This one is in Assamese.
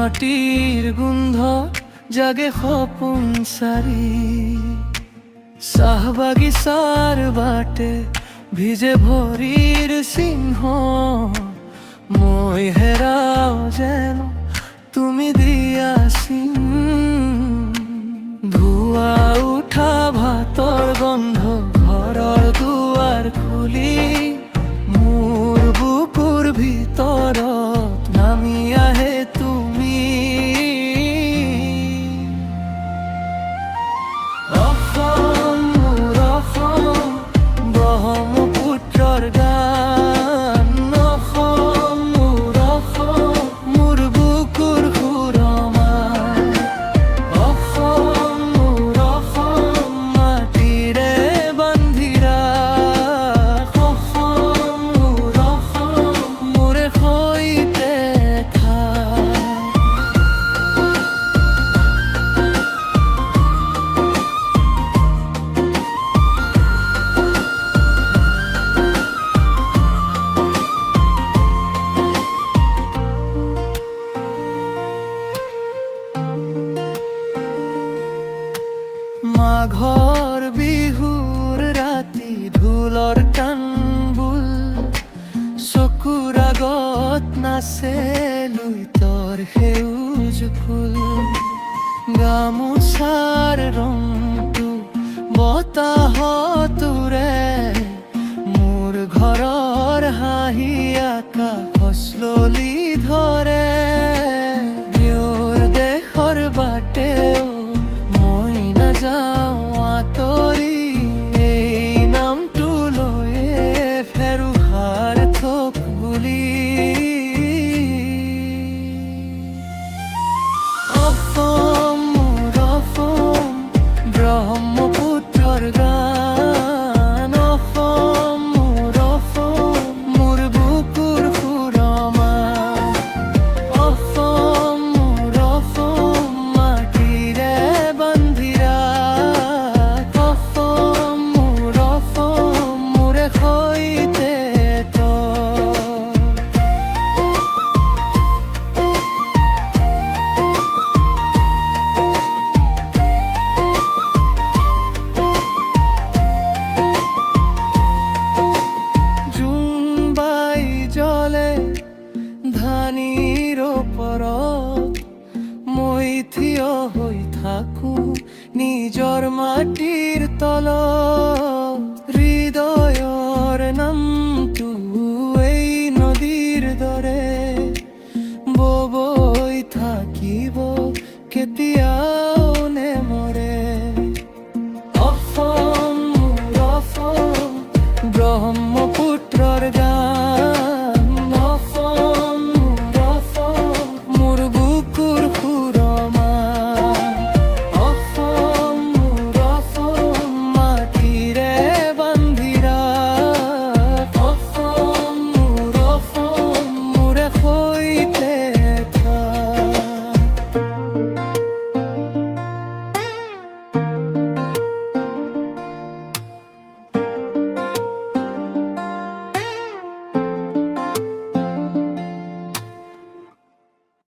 মাটিৰ গোন্ধ জাগে সপোন সাৰি চাহ বাগিচাৰ বাটে ভিজে ভৰিৰ চিহ্ন মই হেৰাও যেন তুমি দিয়া চিন ধোৱা উঠা ভাতৰ গন্ধ ঘৰৰ দুৱাৰ খুলি মোৰ বুকুৰ ভিতৰত নামি আহে তুমি অসম মোৰ অসম ব্ৰহ্মপুত্ৰৰ গান অসম মোৰ বুকুৰ সুৰমা অসম মোৰ অসম মাটিৰে বান্ধি ৰাখ অসম মোৰে সৈতে থাক মাঘৰ বিহুৰ ৰাতি ঢোলৰ কাণবোৰ চকুৰ আগত নাচে লুইতৰ সেউজ ফুল গামোচাৰ ৰংটো বতাহত উৰে মোৰ ঘৰৰ হাঁহি আকাশ ললি ধৰে প্ৰিয়ৰ দেশৰ বাটেও মই নাযাওঁ আঁতৰি এই নামটো লৈয়ে ফেৰো সাৰ্থক বুলি অসম মোৰ অসম ব্ৰহ্মপুত্ৰৰ গান অসম মোৰ বুকুৰ সুৰমা অসম মোৰ অসম মাটিৰে বান্ধি ৰাখ অসম মোৰে সৈতে জোনবাই জ্বলে ধানিৰ ওপৰত মই থিয় হৈ থাকোঁ নিজৰ মাটিৰ তলত